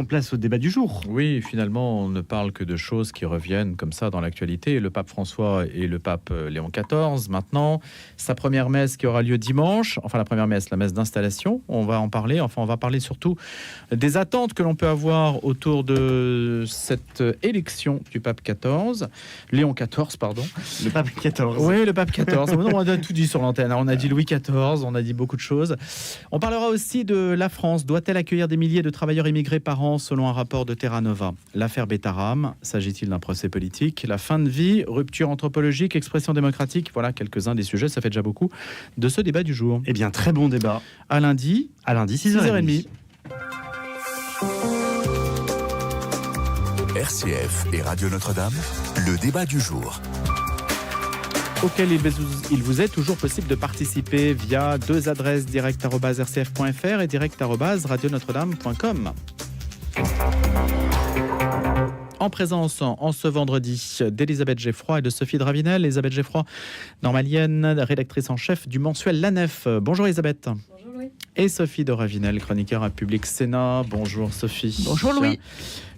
place au débat du jour. Oui, finalement, on ne parle que de choses qui reviennent comme ça dans l'actualité. Le pape François et le pape Léon XIV, maintenant, sa première messe qui aura lieu dimanche, enfin la première messe, la messe d'installation, on va en parler. Enfin, on va parler surtout des attentes que l'on peut avoir autour de cette élection du pape XIV, Léon XIV, pardon. Le pape XIV. Oui, le pape XIV. On a tout dit sur l'antenne. On a dit Louis XIV, on a dit beaucoup de choses. On parlera aussi de la France. Doit-elle accueillir des milliers de travailleurs immigrés par an selon un rapport de Terra Nova? L'affaire Betaram, s'agit-il d'un procès politique? La fin de vie, rupture anthropologique, expression démocratique? Voilà quelques-uns des sujets, ça fait déjà beaucoup, de ce débat du jour. Eh bien, très bon débat. À lundi, 6h30. RCF et Radio Notre-Dame, le débat du jour. Auquel il vous est toujours possible de participer via deux adresses, direct@rcf.fr et direct@radionotre-dame.com. En présence, en ce vendredi, d'Elisabeth Geffroy et de Sophie Dravinel. Elisabeth Geffroy, normalienne, rédactrice en chef du mensuel La Nef. Bonjour Elisabeth. Bonjour Louis. Et Sophie Dravinel, chroniqueur à Public Sénat. Bonjour Sophie. Bonjour Louis.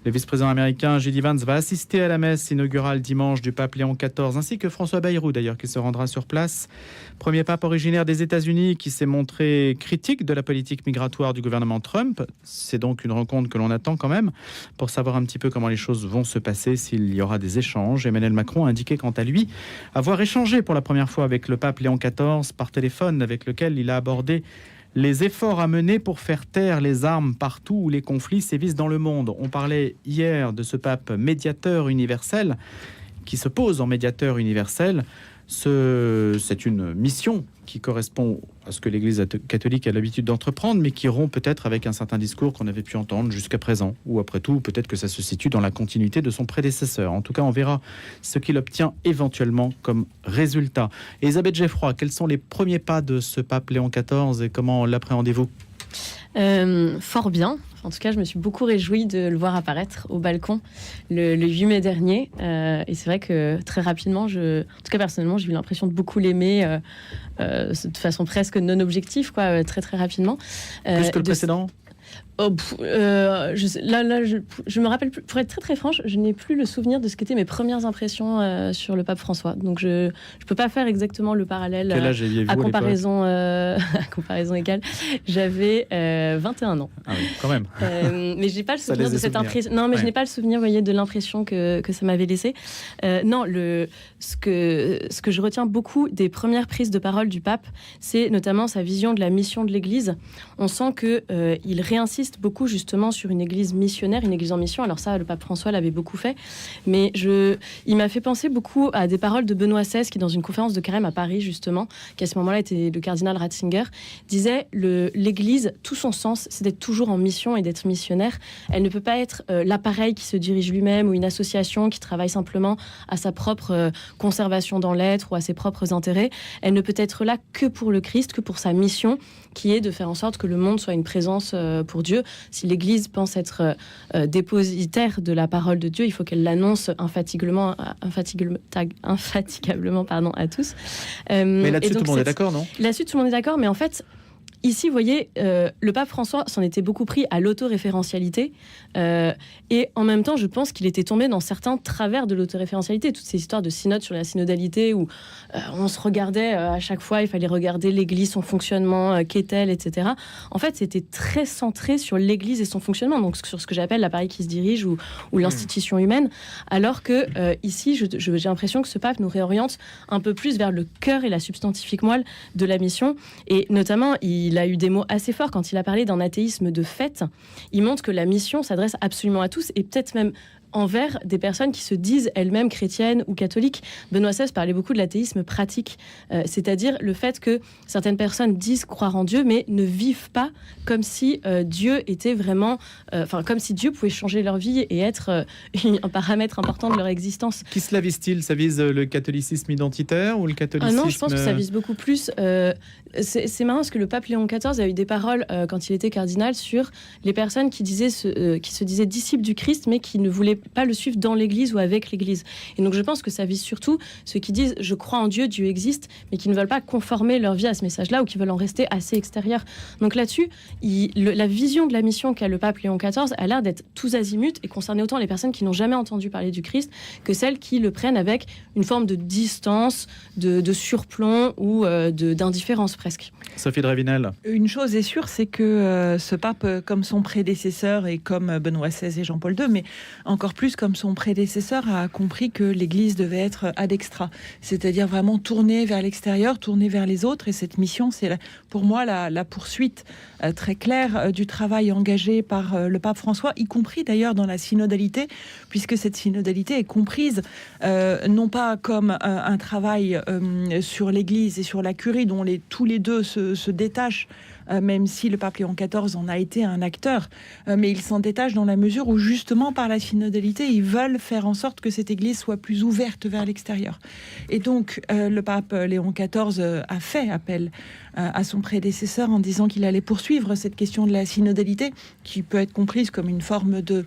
Le vice-président américain J.D. Vance va assister à la messe inaugurale dimanche du pape Léon XIV, ainsi que François Bayrou d'ailleurs, qui se rendra sur place. Premier pape originaire des États-Unis qui s'est montré critique de la politique migratoire du gouvernement Trump. C'est donc une rencontre que l'on attend quand même pour savoir un petit peu comment les choses vont se passer, s'il y aura des échanges. Emmanuel Macron a indiqué quant à lui avoir échangé pour la première fois avec le pape Léon XIV par téléphone, avec lequel il a abordé les efforts à mener pour faire taire les armes partout où les conflits sévissent dans le monde. On parlait hier de ce pape médiateur universel qui se pose en médiateur universel. C'est une mission qui correspond à ce que l'Église catholique a l'habitude d'entreprendre, mais qui rompt peut-être avec un certain discours qu'on avait pu entendre jusqu'à présent. Ou après tout, peut-être que ça se situe dans la continuité de son prédécesseur. En tout cas, on verra ce qu'il obtient éventuellement comme résultat. Elisabeth Geffroy, quels sont les premiers pas de ce pape Léon XIV et comment l'appréhendez-vous ? Fort bien. En tout cas, je me suis beaucoup réjouie de le voir apparaître au balcon le 8 mai dernier. Et c'est vrai que très rapidement, en tout cas personnellement, j'ai eu l'impression de beaucoup l'aimer de façon presque non objective, quoi, très très rapidement. Plus que le précédent ? Je me rappelle plus, pour être très très franche, je n'ai plus le souvenir de ce qu'étaient mes premières impressions sur le pape François. Donc je peux pas faire exactement le parallèle. Quel âge aviez-vous à comparaison égale. J'avais 21 ans. Ah oui, quand même. Mais j'ai pas le souvenir de cette impression. Non, mais je n'ai pas le souvenir, voyez, de l'impression que ça m'avait laissé. Non, ce que je retiens beaucoup des premières prises de parole du pape, c'est notamment sa vision de la mission de l'Église. On sent que il réinsiste beaucoup justement sur une église missionnaire, une église en mission. Alors ça, le pape François l'avait beaucoup fait, mais il m'a fait penser beaucoup à des paroles de Benoît XVI qui, dans une conférence de Carême à Paris justement, qui à ce moment-là était le cardinal Ratzinger, disait l'église, tout son sens, c'est d'être toujours en mission et d'être missionnaire. Elle ne peut pas être l'appareil qui se dirige lui-même ou une association qui travaille simplement à sa propre conservation dans l'être ou à ses propres intérêts. Elle ne peut être là que pour le Christ, que pour sa mission, qui est de faire en sorte que le monde soit une présence pour Dieu. Si l'Église pense être dépositaire de la parole de Dieu, il faut qu'elle l'annonce infatigablement à tous. Mais là-dessus, tout le monde est d'accord, non ? Là-dessus, tout le monde est d'accord, mais en fait, ici, vous voyez, le pape François s'en était beaucoup pris à l'autoréférentialité et en même temps, je pense qu'il était tombé dans certains travers de l'autoréférentialité. Toutes ces histoires de synode sur la synodalité où on se regardait à chaque fois, il fallait regarder l'Église, son fonctionnement, qu'est-elle, etc. En fait, c'était très centré sur l'Église et son fonctionnement, donc sur ce que j'appelle l'appareil qui se dirige ou l'institution humaine, alors que ici, j'ai l'impression que ce pape nous réoriente un peu plus vers le cœur et la substantifique moelle de la mission, et notamment, il a eu des mots assez forts quand il a parlé d'un athéisme de fait. Il montre que la mission s'adresse absolument à tous et peut-être même envers des personnes qui se disent elles-mêmes chrétiennes ou catholiques. Benoît XVI parlait beaucoup de l'athéisme pratique, c'est-à-dire le fait que certaines personnes disent croire en Dieu, mais ne vivent pas comme si Dieu était vraiment... comme si Dieu pouvait changer leur vie et être un paramètre important de leur existence. Qui cela vise-t-il ? Ça vise le catholicisme identitaire ou le catholicisme... Ah non, je pense que ça vise beaucoup plus c'est marrant parce que le pape Léon XIV a eu des paroles quand il était cardinal sur les personnes qui se disaient disciples du Christ mais qui ne voulaient pas le suivre dans l'Église ou avec l'Église. Et donc je pense que ça vise surtout ceux qui disent je crois en Dieu, Dieu existe, mais qui ne veulent pas conformer leur vie à ce message-là ou qui veulent en rester assez extérieurs. Donc là-dessus, la vision de la mission qu'a le pape Léon XIV a l'air d'être tous azimuts et concerner autant les personnes qui n'ont jamais entendu parler du Christ que celles qui le prennent avec une forme de distance, de surplomb ou d'indifférence presque. Sophie Dravinel. Une chose est sûre, c'est que ce pape, comme son prédécesseur et comme Benoît XVI et Jean-Paul II, mais encore plus comme son prédécesseur, a compris que l'Église devait être ad extra, c'est-à-dire vraiment tournée vers l'extérieur, tournée vers les autres. Et cette mission, c'est pour moi la poursuite très claire du travail engagé par le pape François, y compris d'ailleurs dans la synodalité, puisque cette synodalité est comprise non pas comme un travail sur l'Église et sur la curie, dont tous les deux se détachent, même si le pape Léon XIV en a été un acteur, mais ils s'en détachent dans la mesure où justement par la synodalité, ils veulent faire en sorte que cette Église soit plus ouverte vers l'extérieur. Et donc le pape Léon XIV a fait appel à son prédécesseur en disant qu'il allait poursuivre cette question de la synodalité, qui peut être comprise comme une forme de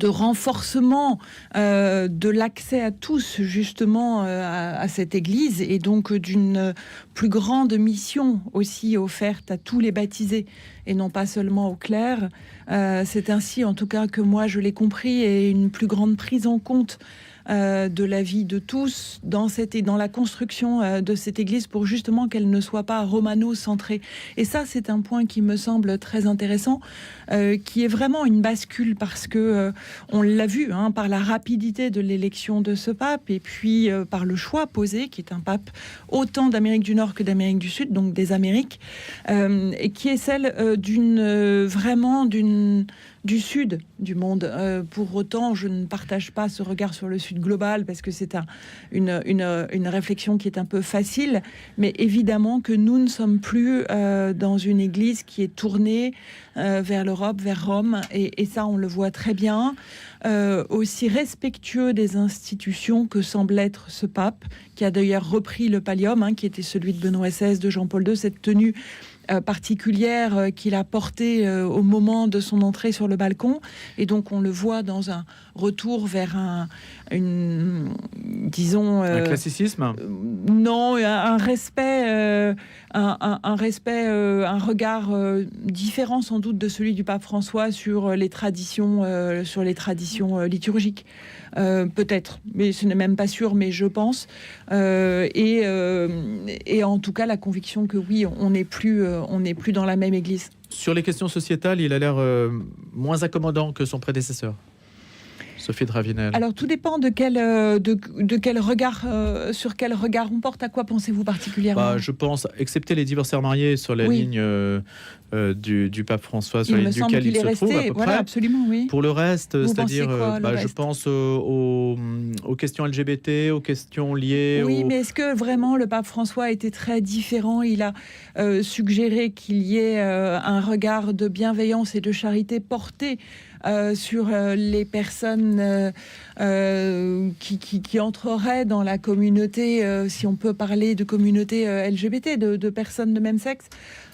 renforcement de l'accès à tous justement à cette Église, et donc d'une plus grande mission aussi offerte à tous les baptisés et non pas seulement aux clercs. C'est ainsi en tout cas que moi je l'ai compris, et une plus grande prise en compte de la vie de tous dans la construction de cette Église, pour justement qu'elle ne soit pas romano-centrée. Et ça, c'est un point qui me semble très intéressant, qui est vraiment une bascule, parce que on l'a vu par la rapidité de l'élection de ce pape, et puis par le choix posé, qui est un pape autant d'Amérique du Nord que d'Amérique du Sud, donc des Amériques, et qui est celle du sud du monde. Pour autant, je ne partage pas ce regard sur le sud global, parce que c'est une réflexion qui est un peu facile, mais évidemment que nous ne sommes plus dans une Église qui est tournée vers l'Europe, vers Rome, et ça on le voit très bien, aussi respectueux des institutions que semble être ce pape, qui a d'ailleurs repris le pallium, qui était celui de Benoît XVI, de Jean-Paul II, cette tenue particulière qu'il a portée au moment de son entrée sur le balcon. Et donc on le voit dans un retour vers un classicisme, non, un respect, un regard différent sans doute de celui du pape François sur les traditions liturgiques. Peut-être, mais ce n'est même pas sûr, mais je pense. Et en tout cas, la conviction que oui, on n'est plus dans la même Église. Sur les questions sociétales, il a l'air moins accommodant que son prédécesseur. Sophie Dravinel. Alors tout dépend de quel regard, sur quel regard on porte. À quoi pensez-vous particulièrement ? Je pense, excepté les divorceurs mariés, sur la ligne du pape François, sur la ligne duquel il se trouve à peu près. Absolument, oui. Pour le reste, c'est-à-dire, je pense aux questions LGBT, aux questions liées. Oui, mais est-ce que vraiment le pape François a été très différent ? Il a suggéré qu'il y ait un regard de bienveillance et de charité porté sur les personnes qui entreraient dans la communauté, si on peut parler de communauté LGBT, de personnes de même sexe,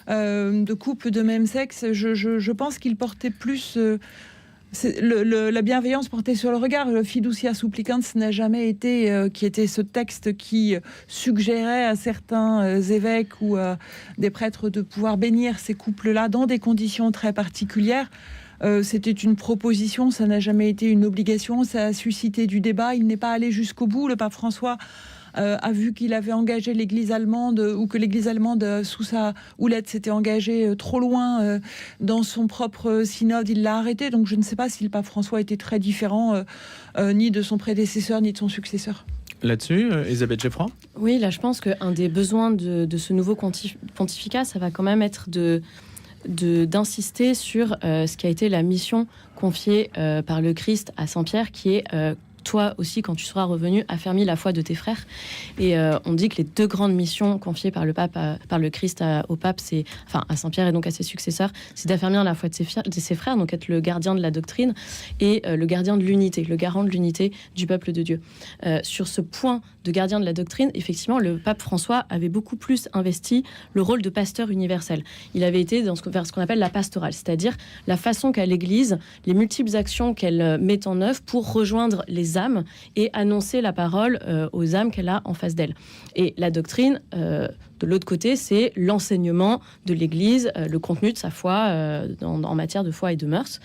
de couples de même sexe. Je pense qu'il portait plus la bienveillance portée sur le regard. Le Fiducia Supplicans n'a jamais été, qui était ce texte qui suggérait à certains évêques ou des prêtres de pouvoir bénir ces couples-là dans des conditions très particulières. C'était une proposition, ça n'a jamais été une obligation, ça a suscité du débat. Il n'est pas allé jusqu'au bout. Le pape François a vu qu'il avait engagé l'Église allemande, ou que l'Église allemande, sous sa houlette, s'était engagée trop loin dans son propre synode. Il l'a arrêté. Donc je ne sais pas si le pape François était très différent ni de son prédécesseur, ni de son successeur. Là-dessus, Elisabeth Geffroy ? Oui, là je pense qu'un des besoins de ce nouveau pontificat, ça va quand même être d'insister sur ce qui a été la mission confiée par le Christ à Saint Pierre, qui est toi aussi, quand tu seras revenu, affermis la foi de tes frères. Et on dit que les 2 grandes missions confiées par le pape, par le Christ au pape, à Saint-Pierre et donc à ses successeurs, c'est d'affermir la foi de ses frères, donc être le gardien de la doctrine et le gardien de l'unité, le garant de l'unité du peuple de Dieu. Sur ce point de gardien de la doctrine, effectivement, le pape François avait beaucoup plus investi le rôle de pasteur universel. Il avait été vers ce qu'on appelle la pastorale, c'est-à-dire la façon qu'a l'Église, les multiples actions qu'elle met en œuvre pour rejoindre les âmes et annoncer la parole aux âmes qu'elle a en face d'elle. Et la doctrine, de l'autre côté, c'est l'enseignement de l'Église, le contenu de sa foi en matière de foi et de mœurs.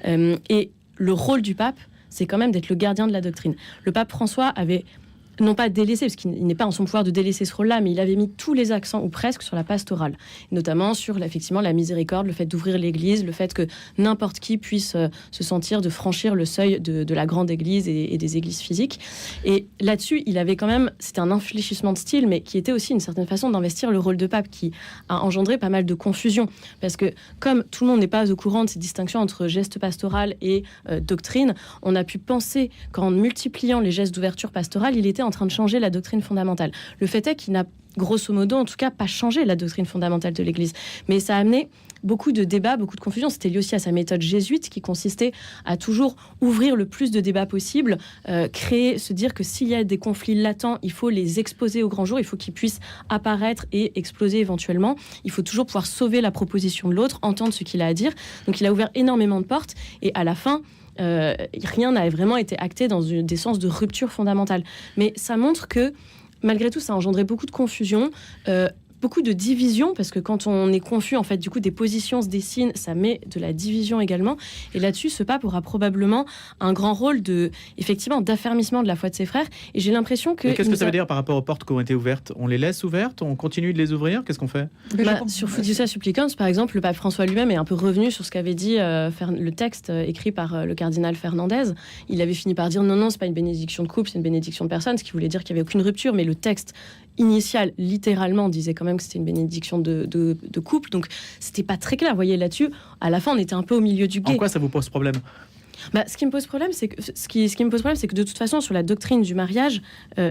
Et le rôle du pape, c'est quand même d'être le gardien de la doctrine. Le pape François avait non pas délaissé, parce qu'il n'est pas en son pouvoir de délaisser ce rôle-là, mais il avait mis tous les accents, ou presque, sur la pastorale, notamment sur effectivement la miséricorde, le fait d'ouvrir l'Église, le fait que n'importe qui puisse se sentir de franchir le seuil de la grande Église et des églises physiques. Et là-dessus, il avait quand même, c'était un infléchissement de style, mais qui était aussi une certaine façon d'investir le rôle de pape, qui a engendré pas mal de confusion, parce que comme tout le monde n'est pas au courant de ces distinctions entre geste pastoral et doctrine, on a pu penser qu'en multipliant les gestes d'ouverture pastorale, il était en train de changer la doctrine fondamentale. Le fait est qu'il n'a, grosso modo, en tout cas, pas changé la doctrine fondamentale de l'Église. Mais ça a amené beaucoup de débats, beaucoup de confusion. C'était lié aussi à sa méthode jésuite qui consistait à toujours ouvrir le plus de débats possible, se dire que s'il y a des conflits latents, il faut les exposer au grand jour, il faut qu'ils puissent apparaître et exploser éventuellement. Il faut toujours pouvoir sauver la proposition de l'autre, entendre ce qu'il a à dire. Donc il a ouvert énormément de portes et à la fin, rien n'avait vraiment été acté dans des sens de rupture fondamentale. Mais ça montre que, malgré tout, ça a engendré beaucoup de confusion, beaucoup de division, parce que quand on est confus, en fait, du coup, des positions se dessinent, ça met de la division également. Et là-dessus, ce pape aura probablement un grand rôle effectivement, d'affermissement de la foi de ses frères. Et j'ai l'impression que... Et qu'est-ce que ça veut dire par rapport aux portes qui ont été ouvertes ? On les laisse ouvertes ? On continue de les ouvrir ? Qu'est-ce qu'on fait ? Sur Fiducia Supplicans, par exemple, le pape François lui-même est un peu revenu sur ce qu'avait dit le texte écrit par le cardinal Fernandez. Il avait fini par dire non, c'est pas une bénédiction de couple, c'est une bénédiction de personne, ce qui voulait dire qu'il n'y avait aucune rupture, mais le texte initial, littéralement, disait quand même que c'était une bénédiction de couple, donc c'était pas très clair. Vous voyez, là-dessus, à la fin, on était un peu au milieu du gué. En quoi ça vous pose problème ? Ce qui me pose problème, c'est que de toute façon, sur la doctrine du mariage,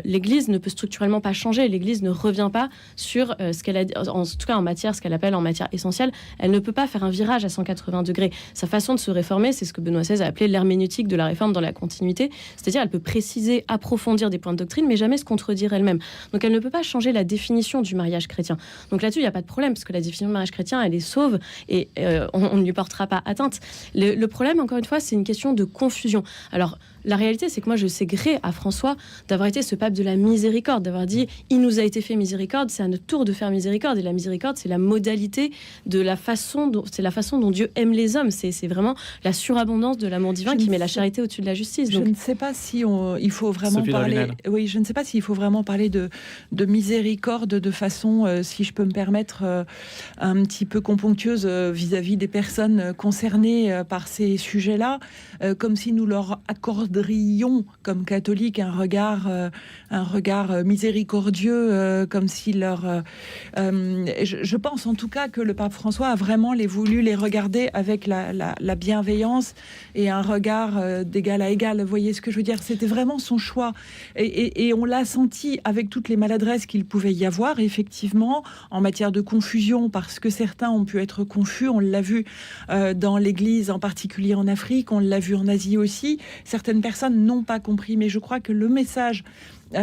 l'Église ne peut structurellement pas changer. L'Église ne revient pas sur ce qu'elle a, en tout cas en matière, ce qu'elle appelle en matière essentielle. Elle ne peut pas faire un virage à 180 degrés. Sa façon de se réformer, c'est ce que Benoît XVI a appelé l'herméneutique de la réforme dans la continuité. C'est-à-dire, elle peut préciser, approfondir des points de doctrine, mais jamais se contredire elle-même. Donc, elle ne peut pas changer la définition du mariage chrétien. Donc là-dessus, il n'y a pas de problème, parce que la définition du mariage chrétien, elle est sauve et on ne lui portera pas atteinte. Le problème, encore une fois, c'est une question de confusion. Alors, la réalité, c'est que moi, je sais gré à François d'avoir été ce pape de la miséricorde, d'avoir dit « il nous a été fait miséricorde, c'est à notre tour de faire miséricorde ». Et la miséricorde, c'est la modalité de la façon dont Dieu aime les hommes. C'est vraiment la surabondance de l'amour divin qui met la charité au-dessus de la justice. Donc, je ne sais pas si il faut vraiment Sophie parler... Darvinel. Oui, je ne sais pas s'il faut vraiment parler de miséricorde de façon, si je peux me permettre, un petit peu componctueuse vis-à-vis des personnes concernées par ces sujets-là, comme si nous leur accorderions comme catholiques un regard miséricordieux, comme si je pense en tout cas que le pape François a vraiment voulu les regarder avec la bienveillance et un regard d'égal à égal. Vous voyez ce que je veux dire ? C'était vraiment son choix et on l'a senti avec toutes les maladresses qu'il pouvait y avoir, effectivement, en matière de confusion, parce que certains ont pu être confus. On l'a vu dans l'Église, en particulier en Afrique, on l'a vu en Asie aussi. Certaines personnes n'ont pas compris, mais je crois que le message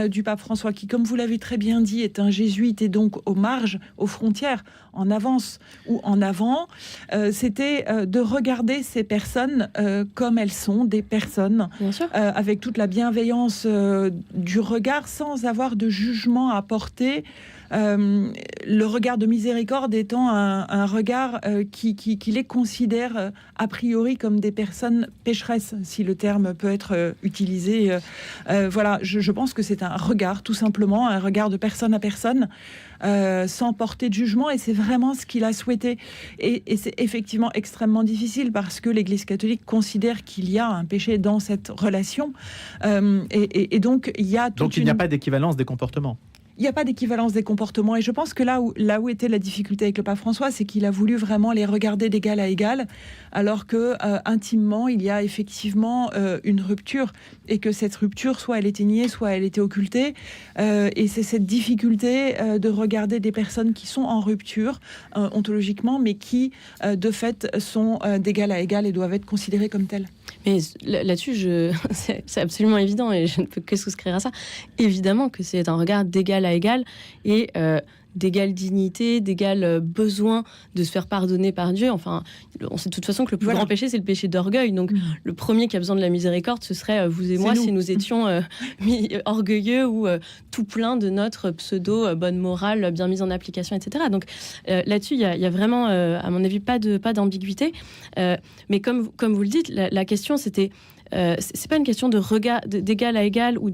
du pape François, qui, comme vous l'avez très bien dit, est un jésuite et donc aux marges, aux frontières, en avance ou en avant, c'était de regarder ces personnes comme elles sont, des personnes, avec toute la bienveillance du regard, sans avoir de jugement à porter. Le regard de miséricorde étant un regard qui les considère a priori comme des personnes pécheresses, si le terme peut être utilisé. Voilà, je pense que c'est un regard, tout simplement, un regard de personne à personne, sans porter de jugement, et c'est vraiment ce qu'il a souhaité. Et c'est effectivement extrêmement difficile, parce que l'Église catholique considère qu'il y a un péché dans cette relation, et donc il y a donc il n'y a pas d'équivalence des comportements. il n'y a pas d'équivalence des comportements. Et je pense que là où était la difficulté avec le pape François, c'est qu'il a voulu vraiment les regarder d'égal à égal, alors que intimement, il y a effectivement une rupture, et que cette rupture, soit elle était niée, soit elle était occultée. Et c'est cette difficulté de regarder des personnes qui sont en rupture ontologiquement, mais qui, de fait, sont d'égal à égal et doivent être considérées comme telles. Mais là-dessus, c'est absolument évident et je ne peux que souscrire à ça. Évidemment que c'est un regard d'égal à égal et d'égale dignité, d'égal besoin de se faire pardonner par Dieu. Enfin, on sait de toute façon que le plus grand péché, c'est le péché d'orgueil. Donc, le premier qui a besoin de la miséricorde, ce serait vous et moi, si nous étions orgueilleux ou tout plein de notre pseudo bonne morale bien mise en application, etc. Donc, là-dessus, il y a vraiment, à mon avis, pas d'ambiguïté. Mais comme vous le dites, la question, c'était... c'est pas une question de regard d'égal à égal ou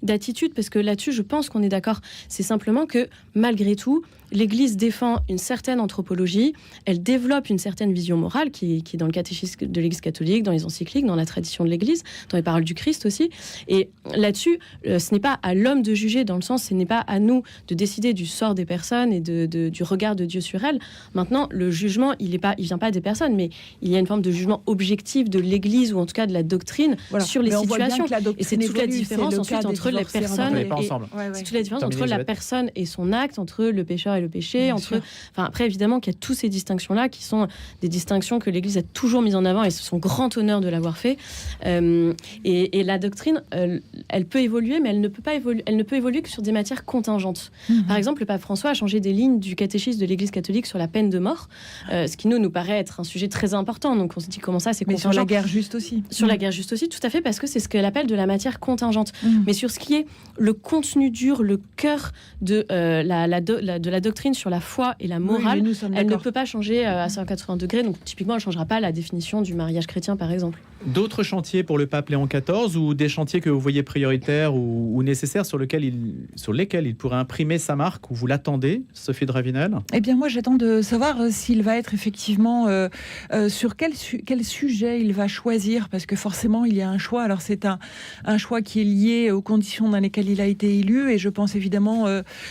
d'attitude, parce que là-dessus je pense qu'on est d'accord. C'est simplement que malgré tout l'Église défend une certaine anthropologie, elle développe une certaine vision morale qui est dans le catéchisme de l'Église catholique, dans les encycliques, dans la tradition de l'Église, dans les paroles du Christ aussi. Et là-dessus, ce n'est pas à l'homme de juger, dans le sens, ce n'est pas à nous de décider du sort des personnes et du regard de Dieu sur elles. Maintenant, le jugement, il vient pas des personnes, mais il y a une forme de jugement objectif de l'Église, ou en tout cas de la doctrine, sur les situations. Et c'est toute la différence ensuite entre les personnes c'est toute la différence entre la personne et son acte, entre le pécheur et le péché, après évidemment qu'il y a toutes ces distinctions là qui sont des distinctions que l'Église a toujours mises en avant, et c'est son grand honneur de l'avoir fait. Et la doctrine, elle peut évoluer, mais elle ne peut évoluer que sur des matières contingentes. Par exemple, le pape François a changé des lignes du catéchisme de l'Église catholique sur la peine de mort, ce qui nous paraît être un sujet très important. Donc on se dit comment ça, c'est contingent. Mais sur la guerre juste aussi. Sur la guerre juste aussi, tout à fait, parce que c'est ce qu'elle appelle de la matière contingente. Mais sur ce qui est le contenu dur, le cœur de la doctrine sur la foi et la morale, elle ne peut pas changer à 180 degrés. Donc typiquement, elle ne changera pas la définition du mariage chrétien, par exemple. D'autres chantiers pour le pape Léon XIV, ou des chantiers que vous voyez prioritaires ou nécessaires, sur lesquels il pourrait imprimer sa marque, ou vous l'attendez, Sophie de Ravenel? Eh bien, moi, j'attends de savoir s'il va être effectivement sur quel sujet il va choisir, parce que forcément, il y a un choix. Alors, c'est un choix qui est lié aux conditions dans lesquelles il a été élu, et je pense évidemment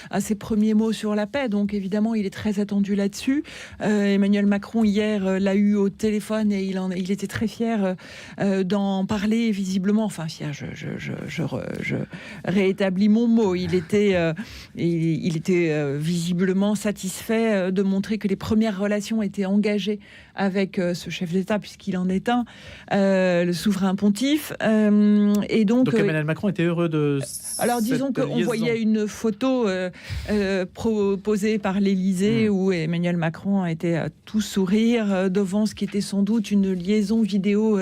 à ses premiers mots sur la paix. Donc, évidemment, il est très attendu là-dessus. Emmanuel Macron, hier, l'a eu au téléphone, et il était très fier d'en parler, visiblement. Enfin, je réétablis mon mot. Il était visiblement satisfait de montrer que les premières relations étaient engagées avec ce chef d'État, puisqu'il en est un, le souverain pontife. Et donc Emmanuel Macron était heureux de alors disons qu'on liaison. voyait une photo proposée par l'Élysée où Emmanuel Macron était tout sourire devant ce qui était sans doute une liaison vidéo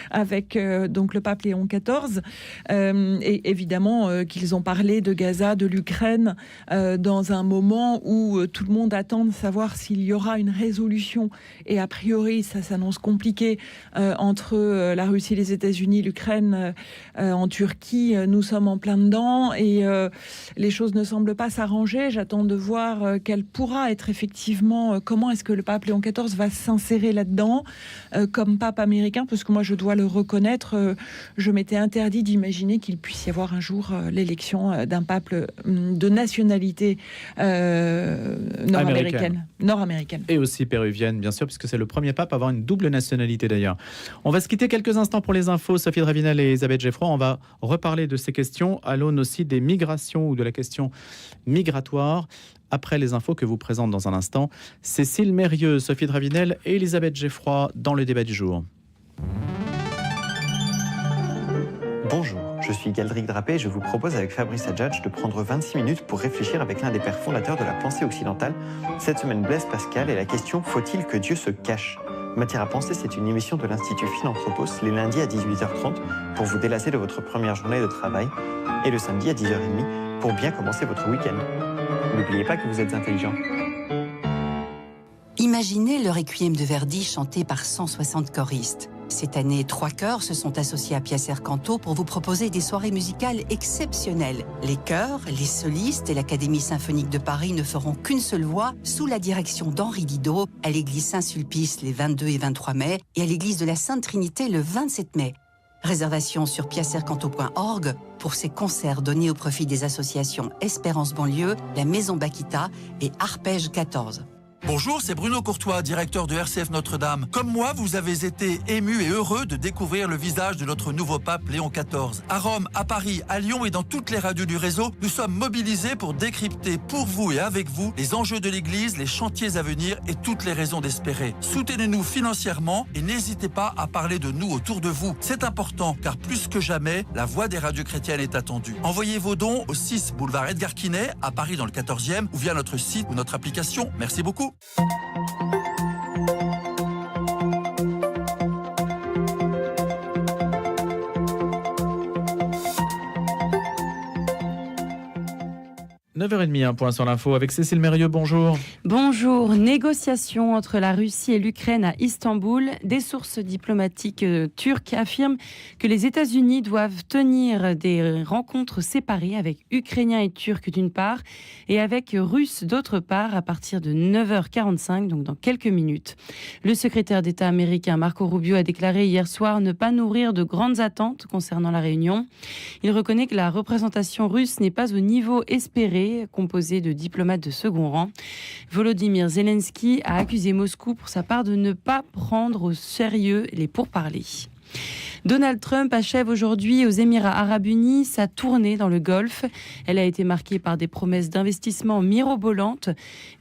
avec donc le pape Léon XIV. Et évidemment qu'ils ont parlé de Gaza, de l'Ukraine, dans un moment où tout le monde attend de savoir s'il y aura une résolution. Et a priori, ça s'annonce compliqué entre la Russie, les États-Unis, l'Ukraine, en Turquie. Nous sommes en plein dedans et les choses ne semblent pas s'arranger. J'attends de voir quelle pourra être effectivement, comment est-ce que le pape Léon XIV va s'insérer là-dedans comme pape américain, parce que moi, je dois le reconnaître, je m'étais interdit d'imaginer qu'il puisse y avoir un jour l'élection d'un pape de nationalité nord-américaine. Et aussi péruvienne, bien sûr, puisque c'est le premier pape à avoir une double nationalité d'ailleurs. On va se quitter quelques instants pour les infos. Sophie de Ravenel et Elisabeth Geffroy, on va reparler de ces questions à l'aune aussi des migrations ou de la question migratoire. Après les infos que vous présente dans un instant Cécile Mérieux, Sophie de Ravenel et Elisabeth Geffroy dans le débat du jour. Bonjour, je suis Galdric Drapé et je vous propose avec Fabrice Adjadj de prendre 26 minutes pour réfléchir avec l'un des pères fondateurs de la pensée occidentale. Cette semaine, Blaise Pascal et la question « Faut-il que Dieu se cache ?» Matière à penser, c'est une émission de l'Institut Philanthropos les lundis à 18h30 pour vous délasser de votre première journée de travail et le samedi à 10h30 pour bien commencer votre week-end. N'oubliez pas que vous êtes intelligent. Imaginez le requiem de Verdi chanté par 160 choristes. Cette année, 3 chœurs se sont associés à Piacer Canto pour vous proposer des soirées musicales exceptionnelles. Les chœurs, les solistes et l'Académie symphonique de Paris ne feront qu'une seule voix sous la direction d'Henri Didot à l'église Saint-Sulpice les 22 et 23 mai et à l'église de la Sainte Trinité le 27 mai. Réservation sur piacercanto.org pour ces concerts donnés au profit des associations Espérance Banlieue, la Maison Bakita et Arpège 14. Bonjour, c'est Bruno Courtois, directeur de RCF Notre-Dame. Comme moi, vous avez été ému et heureux de découvrir le visage de notre nouveau pape Léon XIV. À Rome, à Paris, à Lyon et dans toutes les radios du réseau, nous sommes mobilisés pour décrypter pour vous et avec vous les enjeux de l'Église, les chantiers à venir et toutes les raisons d'espérer. Soutenez-nous financièrement et n'hésitez pas à parler de nous autour de vous. C'est important car plus que jamais, la voix des radios chrétiennes est attendue. Envoyez vos dons au 6 boulevard Edgar Quinet, à Paris dans le 14e ou via notre site ou notre application. Merci beaucoup. 9h30, un point sur l'info avec Cécile Mérieux, bonjour. Bonjour. Négociations entre la Russie et l'Ukraine à Istanbul. Des sources diplomatiques turques affirment que les États-Unis doivent tenir des rencontres séparées avec Ukrainiens et Turcs d'une part et avec Russes d'autre part à partir de 9h45, donc dans quelques minutes. Le secrétaire d'État américain Marco Rubio a déclaré hier soir ne pas nourrir de grandes attentes concernant la réunion. Il reconnaît que la représentation russe n'est pas au niveau espéré, composé de diplomates de second rang. Volodymyr Zelensky a accusé Moscou pour sa part de ne pas prendre au sérieux les pourparlers. Donald Trump achève aujourd'hui aux Émirats Arabes Unis sa tournée dans le Golfe. Elle a été marquée par des promesses d'investissement mirobolantes,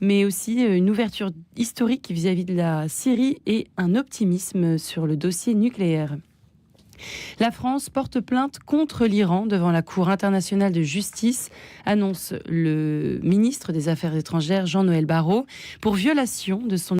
mais aussi une ouverture historique vis-à-vis de la Syrie et un optimisme sur le dossier nucléaire. La France porte plainte contre l'Iran devant la Cour internationale de justice, annonce le ministre des Affaires étrangères Jean-Noël Barrot, pour violation de son